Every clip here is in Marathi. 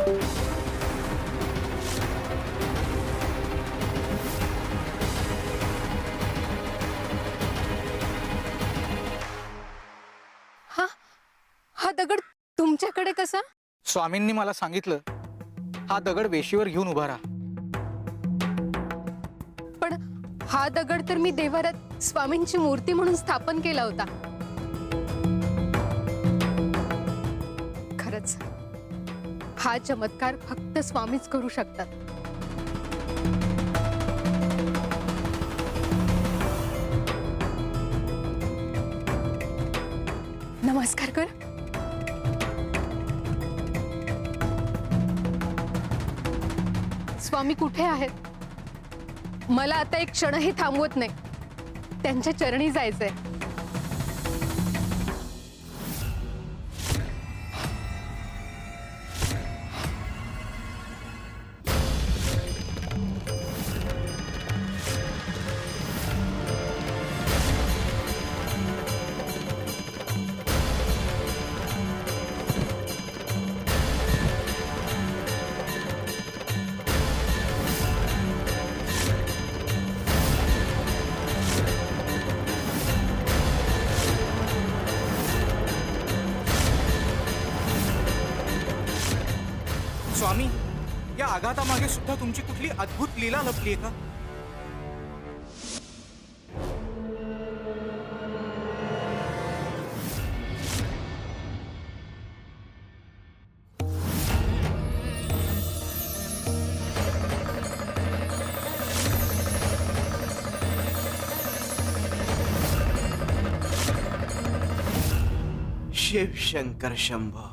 हा हा दगड तुमच्याकडे कसा? स्वामींनी मला सांगितलं, हा दगड वेशीवर घेऊन उभा राहा. पण हा दगड तर मी देवारात स्वामींची मूर्ती म्हणून स्थापन केला होता. खरंच हा चमत्कार फक्त स्वामीच करू शकतात. नमस्कार कर. स्वामी कुठे आहेत? मला आता एक क्षणही थांबवत नाही. त्यांच्या चरणी जायचंय. स्वामी, या आघातामागे सुद्धा तुमची कुठली अद्भुत लीला लपली आहे का? शिव शंकर शंभो.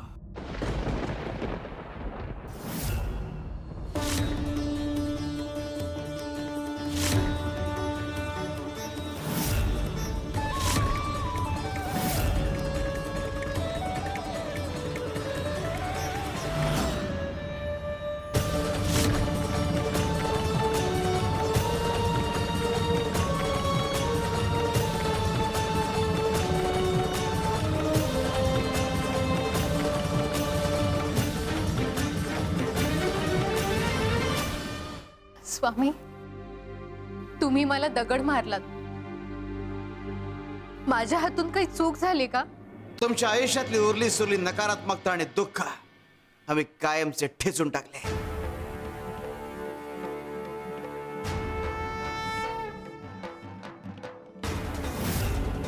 स्वामी, तुम्ही मला दगड मारलात. माझ्या हातून काही चूक झाली का? तुमच्या आयुष्यातली उरली सुरली नकारात्मकता आणि दुःख आम्ही कायमचे ठेचून टाकले.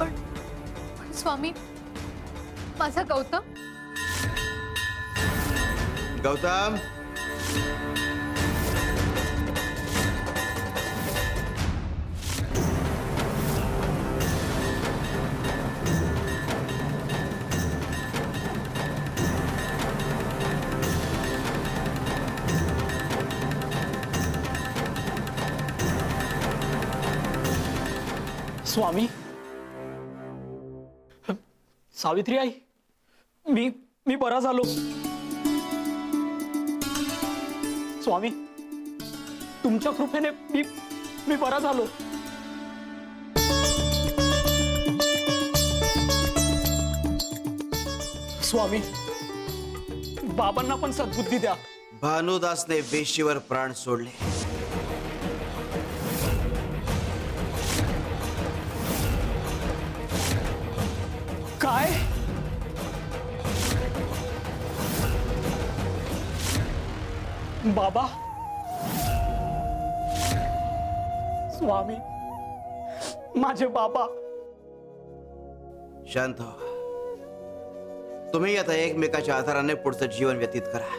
पण स्वामी, माझा गौतम. गौतम, स्वामी, सावित्री आई, मी बरा झालो. स्वामी, तुमच्या कृपेने मी बरा झालो. स्वामी, बाबांना पण सद्बुद्धी द्या. भानुदासने वेशीवर प्राण सोडले. काय? बाबा? स्वामी, माझे बाबा. शांत हो. तुम्ही आता एकमेकाच्या आधाराने पुढचं जीवन व्यतीत करा.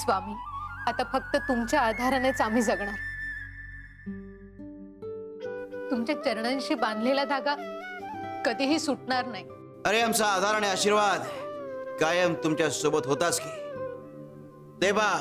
स्वामी, आता फक्त तुमच्या आधारानेच आम्ही जगणार. तुमच्या चरणांशी बांधलेला धागा कधीही सुटणार नाही. अरे, आमचा आधार आणि आशीर्वाद कायम तुमच्या सोबत होताच की. देवा,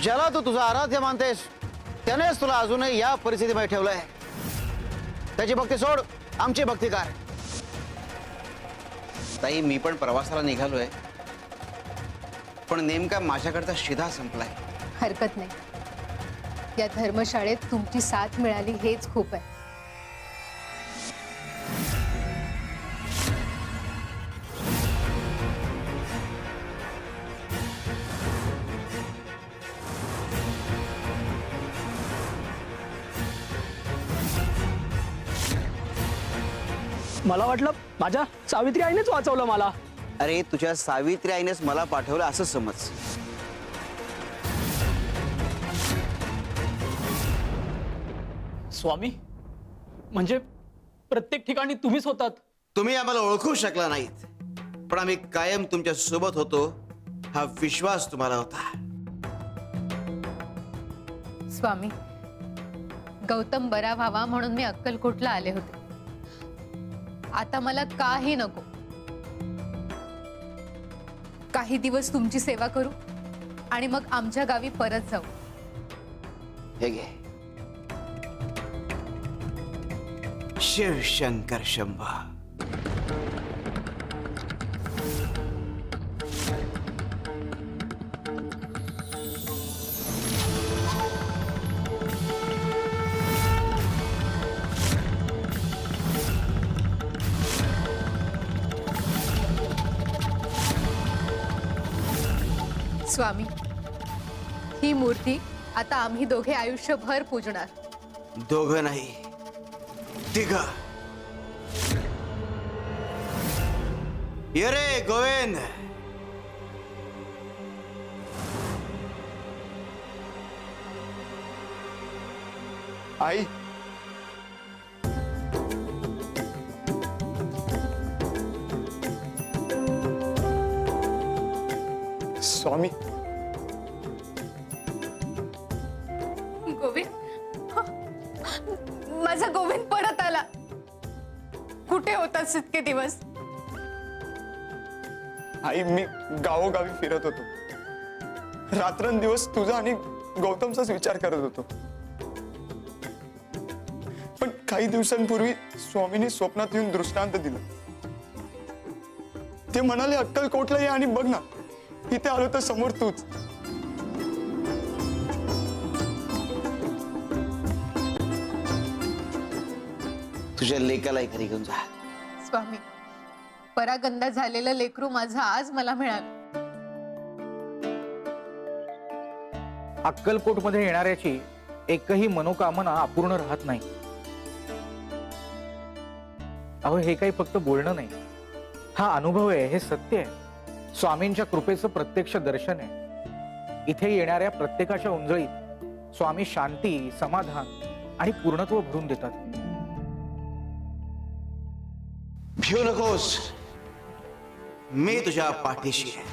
ज्याला तू तुझा आराध्य मानतेस त्यानेच तुला अजूनही या परिस्थितीमध्ये ठेवलंय. त्याची भक्ती सोड, आमची भक्ती कर. ताई, मी पण प्रवासाला निघालोय, पण नेमका माझ्याकडचा शिधा संपलाय. हरकत नाही. या धर्मशाळेत तुमची साथ मिळाली हेच खूप आहे. मला वाटलं माझ्या सावित्री आईनेच वाचवलं मला. अरे, तुझ्या सावित्री आईनेच मला पाठवलं असं समज. स्वामी, म्हणजे प्रत्येक ठिकाणी तुम्हीच होतात. तुम्ही आम्हाला ओळखू शकला नाहीत, पण आम्ही कायम तुमच्या सोबत होतो हा विश्वास तुम्हाला होता. स्वामी, गौतम बरा व्हावा म्हणून मी अक्कलकोटला आले होते. आता मला काही नको. काही दिवस तुमची सेवा करू आणि मग आमच्या गावी परत जाऊ. हे घे. शिव शंकर शंभा. स्वामी, ही मूर्ती आता आम्ही दोघे आयुष्यभर पूजणार. दोघं नाही, तिघं. ये रे गोविंद. आई, स्वामी, गोविंद, माझा गोविंद परत आला. कुठे होतास इतके दिवस? आई, मी गावोगावी फिरत होतो. रात्रंदिवस तुझा आणि गौतमचाच विचार करत होतो. पण काही दिवसांपूर्वी स्वामींनी स्वप्नात येऊन दृष्टांत दिला. ते म्हणाले, अक्कलकोटला ये आणि बघ ना, इथे आलो तर समोर तूच. तुझ्या लेकालाही घरी घेऊन जा. स्वामी, परागंदा झालेलं लेकरू माझं आज मला मिळालं. अक्कलकोटमध्ये येणाऱ्याची एकही मनोकामना अपूर्ण राहत नाही. अहो, हे काही फक्त बोलणं नाही, हा अनुभव आहे, हे सत्य आहे. स्वामींच्या कृपेचं प्रत्यक्ष दर्शन आहे. इथे येणाऱ्या प्रत्येकाच्या उंजळीत स्वामी शांती, समाधान आणि पूर्णत्व भरून देतात. भिऊ नकोस, मी तुझ्या पाठीशी आहे.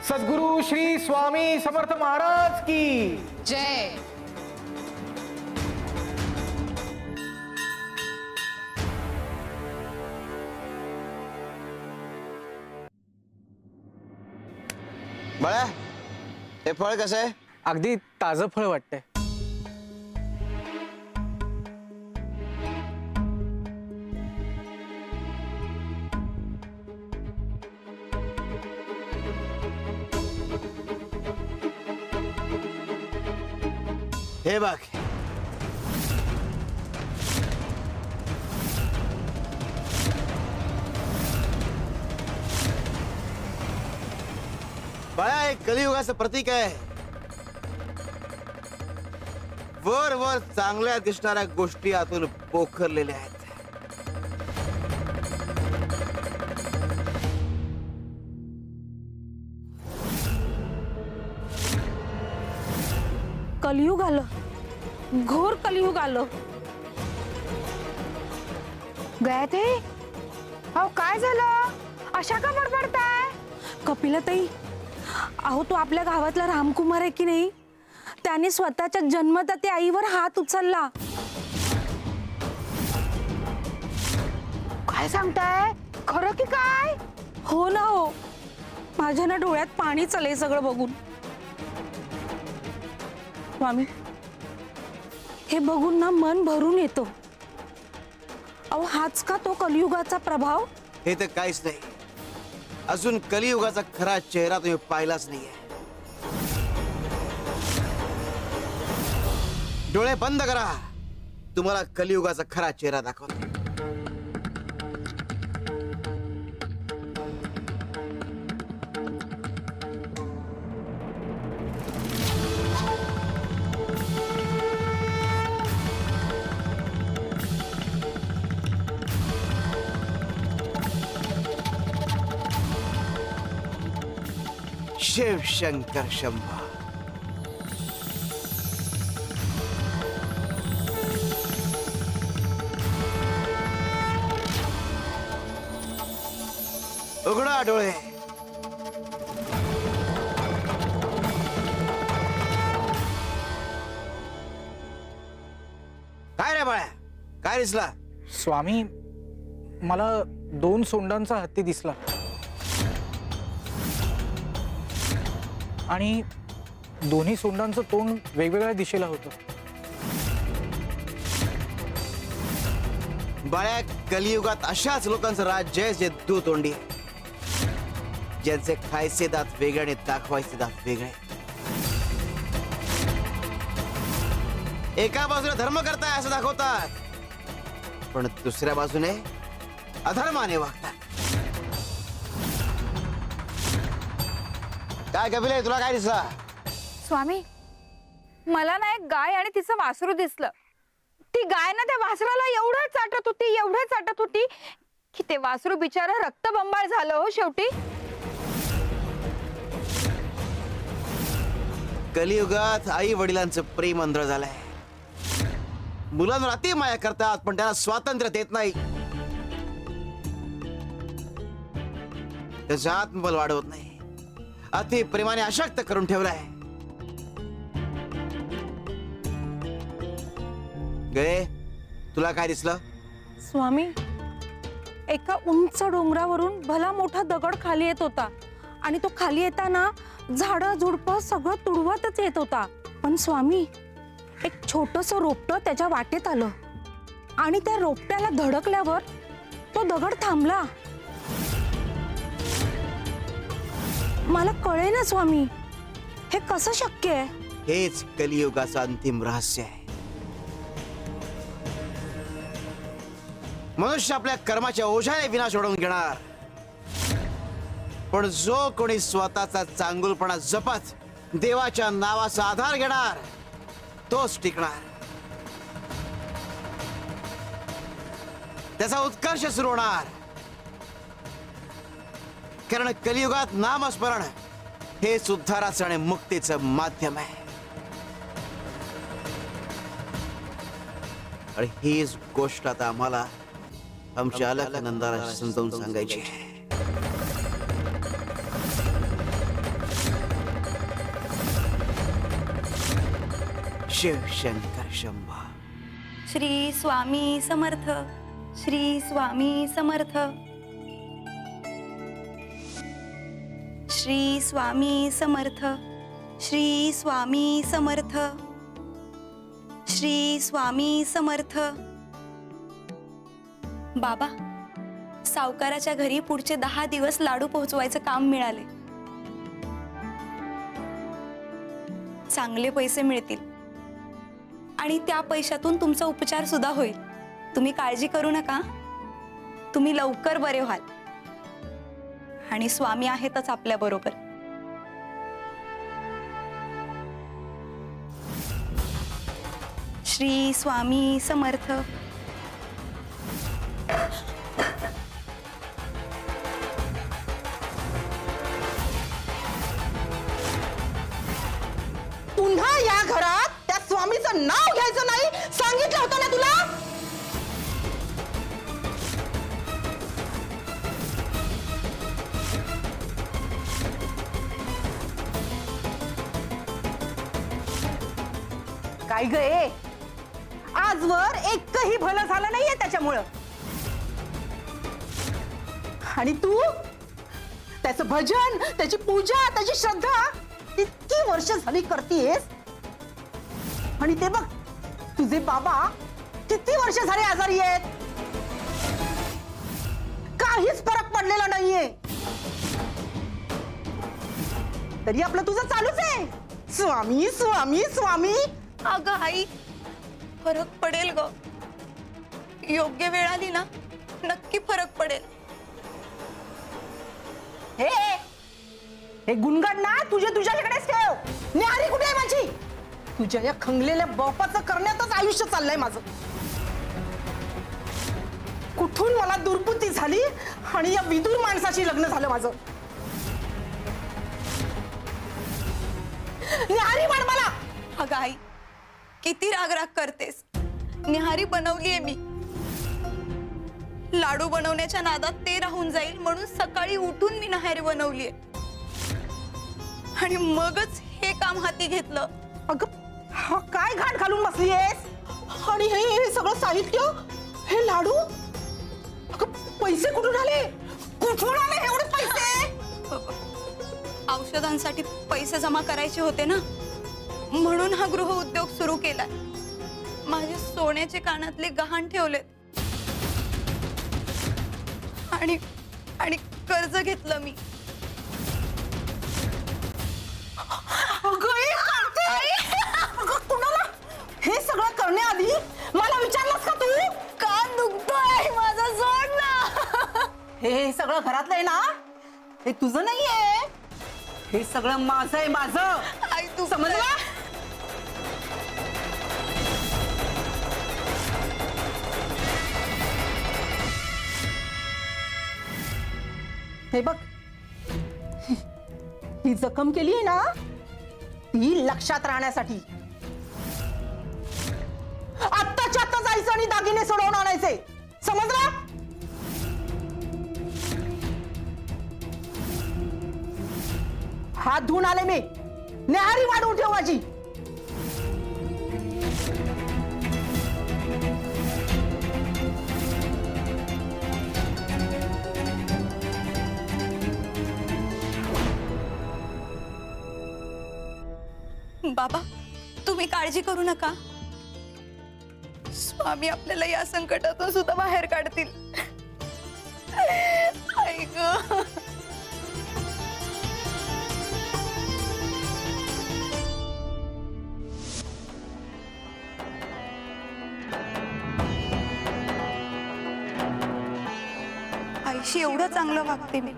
सद्गुरु श्री स्वामी समर्थ महाराज की जय. बाळा, हे फळ कसं आहे? अगदी ताजं फळ वाटतंय. हे बघ, बाळा, हे कलियुगाचं प्रतीक आहे. वर वर चांगल्या दिसणाऱ्या गोष्टी आतून पोखरलेल्या आहेत. कलियुग आलं, घोर कलियुग आलं. गयाते, अहो काय झालं? अशा का बडबडताय? कपिलाताई, अहो तो आपल्या गावातला रामकुमार आहे की नाही, त्याने स्वतःच्या जन्मदात्या आईवर हात उचलला. काय सांगताय? खरं की काय? हो ना हो, माझ्या ना डोळ्यात पाणी चाललंय सगळं बघून. स्वामी, हे बघून ना मन भरून येतो. अहो हाच का तो कलियुगाचा प्रभाव? हे तर काहीच नाही. अजून कलियुगाचा खरा चेहरा तुम्ही पाहिलाच नाहीये. डोळे बंद करा, तुम्हाला कलियुगाचा खरा चेहरा दाखवतो. शिव शंकर शंभा. उघडा डोळे. काय रे बाळ्या, काय दिसला? स्वामी, मला 2 सोंडांचा हत्ती दिसला आणि दोन्ही सोंडांचं तोंड वेगवेगळ्या दिशेला होतं. बाळ्या, कलियुगात अशाच लोकांचं राज्य आहे जे दुतोंडी, ज्यांचे खायचे दात वेगळे आणि दाखवायचे दात वेगळे. एका बाजूने धर्म करताय असं दाखवतात, पण दुसऱ्या बाजूने अधर्माने वागतात. काय कपिले, तुला काय दिसला? स्वामी, मला ना एक गाय आणि तिचं वासरू दिसलं. ती गाय ना त्या वासराला एवढं चाटत होती की ते वासरू बिचारा रक्तबंबाळ झालं हो शेवटी. कलियुगात आई वडिलांचं प्रेम आंधळ झालंय. मुलांवर अति माया करतात, पण त्यांना स्वातंत्र्य देत नाही. त्याचं आत्मबल वाढवत नाही. अति प्रेमाने अशक्त करून ठेवलाय. गे, तुला काय दिसलं? स्वामी, एका उंच डोंगरावरून भला मोठा दगड खाली येत होता आणि तो खाली येताना झाडं झुडपं सगळं तुडवतच येत होता. पण स्वामी, एक छोटस रोपटं त्याच्या वाटेत आलं आणि त्या रोपट्याला धडकल्यावर तो दगड थांबला. मला कळे ना स्वामी, हे कसं शक्य आहे? हेच कलियुगाचं अंतिम रहस्य आहे. मनुष्य आपल्या कर्माच्या ओझ्याने विनाश ओढवून घेणार, पण जो कोणी स्वतःचा चांगुलपणा जपत देवाच्या नावाचा आधार घेणार तोच टिकणार. त्याचा उत्कर्ष सुरू होणार. कारण कलियुगात नामस्मरण हेच उद्धाराचं आणि मुक्तीचं माध्यम आहे. आणि हीच गोष्ट आता आम्हाला आमच्या अलकनंदाला समजावून सांगायची आहे. शिव शंकर शंभा. श्री स्वामी समर्थ. श्री स्वामी समर्थ. श्री स्वामी समर्थ. श्री स्वामी समर्थ. श्री स्वामी समर्थ. बाबा, सावकाराच्या घरी पुढचे 10 दिवस लाडू पोहोचवायचं काम मिळाले. चांगले पैसे मिळतील आणि त्या पैशातून तुमचा उपचार सुद्धा होईल. तुम्ही काळजी करू नका. तुम्ही लवकर बरे व्हाल आणि स्वामी आहेतच आपल्या बरोबर. श्री स्वामी समर्थ. पुन्हा या घरात त्या स्वामीचं नाव घ्यायचं नाही, सांगितलं होतं ना तुला. काय गे, आजवर एकही भलं झालं नाहीये त्याच्यामुळं. आणि तू त्याचं भजन, त्याची पूजा, त्याची श्रद्धा इतकी वर्ष झाली करतीयेस. आणि ते बघ तुझे बाबा किती वर्ष झाले आजारी आहेत, काहीच फरक पडलेला नाहीये, तरी आपलं तुझं चालूच आहे, स्वामी स्वामी स्वामी. अगं आई, फरक पडेल ग. योग्य वेळ आली ना नक्की फरक पडेल. हे हे गुणगान ना तुझ्याकडेच ठेव. न्याहारी कुठे आहे माझी? तुझ्या या खंगलेल्या बापाचं करण्यातच आयुष्य चाललंय माझं. कुठून मला दुर्बुद्धी झाली आणि या विदूर माणसाशी लग्न झालं माझं. न्याहारी म्हण मला. अगं आई, किती राग करतेस. निहारी बनवलीये मी. लाडू बनवण्याच्या नादात ते राहून जाईल म्हणून सकाळी उठून मी निहारी बनवलीये आणि मगच हे काम हाती घेतलं. अगं हा काय घाट घालून बसलीयेस? आणि हे सगळं साहित्य, हे लाडू, अगं पैसे कुठून आले? कुठून आले एवढे पैसे? औषधांसाठी पैसे जमा करायचे होते ना, म्हणून हा गृह उद्योग सुरू केलाय. माझे सोन्याचे कानातले गहाण ठेवले आणि कर्ज घेतलं मी. कुणाला हे सगळं करण्याआधी मला विचारलंस का तू? कान दुखतोय माझा, सोड ना. हे सगळं घरातलं आहे ना, हे तुझं नाहीये, हे सगळं माझं आहे, माझं. आई तू समजला? हे बघ, ही जखम केली आहे ना, ती लक्षात राहण्यासाठी. आत्ताच्या आत्ता जायचं आणि दागिने सोडवून आणायचे, समजला? हात धुवून आले मी. न्याहारी वाढवून ठेव माझी. बाबा, तुम्ही काळजी करू नका. स्वामी आपल्याला या संकटातून सुद्धा बाहेर काढतील. आई गं. आईशी एवढं चांगलं वागते मी,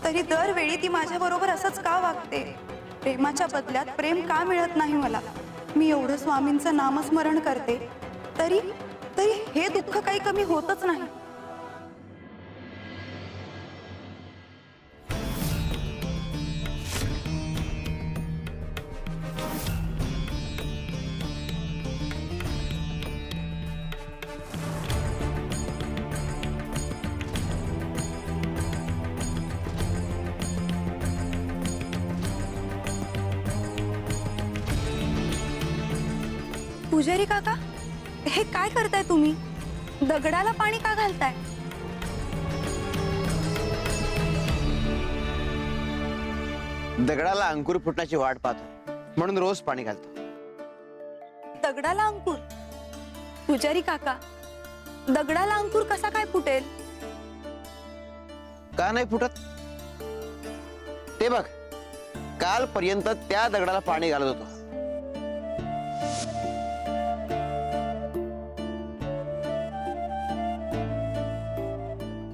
तरी दरवेळी ती माझ्या बरोबर असंच का वागते? प्रेमाच्या बदल्यात प्रेम का मिळत नाही मला? मी एवढं स्वामींचं नामस्मरण करते, तरी हे दुःख काही कमी होतच नाही. पुजारी काका, हे काय करताय तुम्ही? दगडाला पाणी का घालताय? दगडाला अंकुर फुटण्याची वाट पाहतो म्हणून रोज पाणी घालतो. दगडाला अंकुर? पुजारी काका, दगडाला अंकुर कसा काय फुटेल? का नाही फुटत? ते बघ, कालपर्यंत त्या दगडाला पाणी घालत होतो.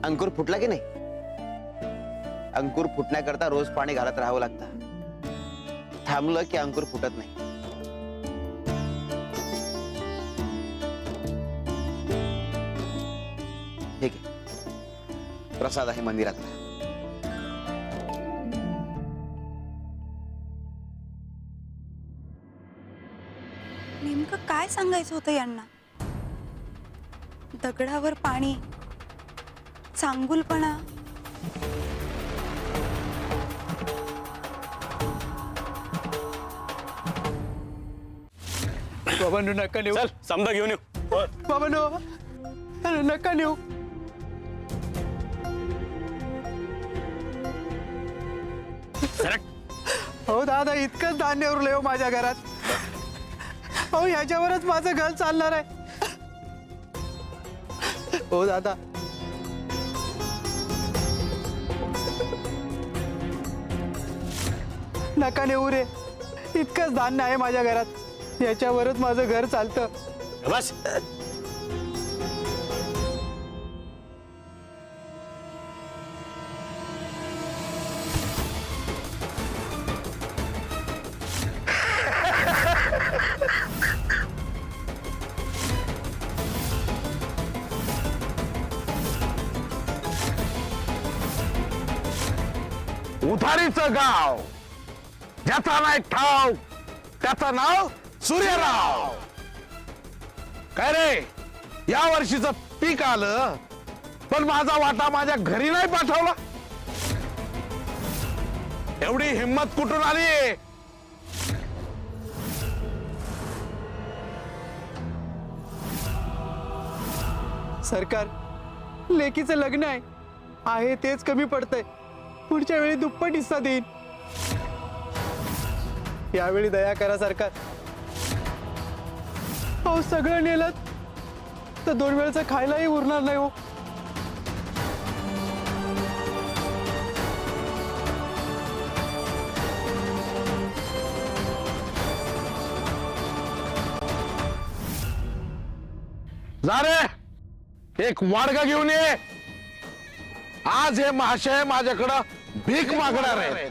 अंकुर फुटला की नाही? अंकुर फुटण्याकरता रोज पाणी घालत राहावं लागतं. थांबलं की अंकुर फुटत नाही. ठीक आहे, प्रसाद आहे मंदिरातला. नेमकं काय सांगायचं होतं यांना? दगडावर पाणी, चांगुलपणा. बाबा नका नेऊ. चल समजा घेऊन येऊ. बाबा नका नेऊ. हो दादा, इतकंच धान्य उरलंय हो माझ्या घरात. अहो ह्याच्यावरच माझं घर चालणार आहे. हो दादा, नका नेऊ रे. इतकंच धान्य आहे माझ्या घरात, याच्यावरच माझं घर चालतं. बस. उधारीचं गाव, ज्याचा नाही ठाव त्याचं नाव सूर्यराव. काय रे, या वर्षीचं पीक आलं पण माझा वाटा माझ्या घरी नाही पाठवला. एवढी हिंमत कुठून आली? सरकार, लेकीचं लग्न आहे तेच कमी पडतंय. पुढच्या वेळी दुप्पट हिस्सा देईन. यावेळी दया करा सरकार. अहो सगळं नेलं तर 2 वेळचं खायलाही उरणार नाही हो. जा रे, एक वाडगा घेऊन ये. आज हे महाशय माझ्याकडं भीक मागणार आहे.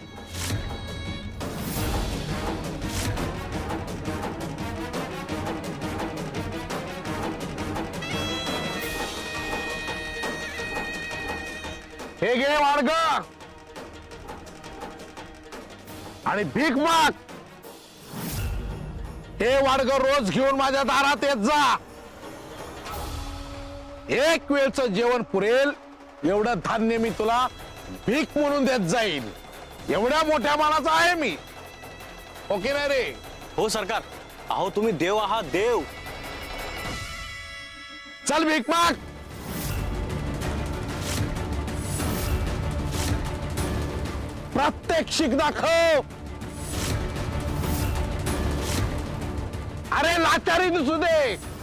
हे घे वाडग आणि भीक माग. हे वाडग रोज घेऊन माझ्या दारात येत जा. एक वेळचं जेवण पुरेल एवढं धान्य मी तुला भीक म्हणून देत जाईल. एवढ्या मोठ्या मानाचा आहे मी. ओके ना रे? हो सरकार. अहो तुम्ही देव आहात, देव. चल भीक माग. प्रात्यक्षिक दाखव. अरे लाचारी दिसू दे.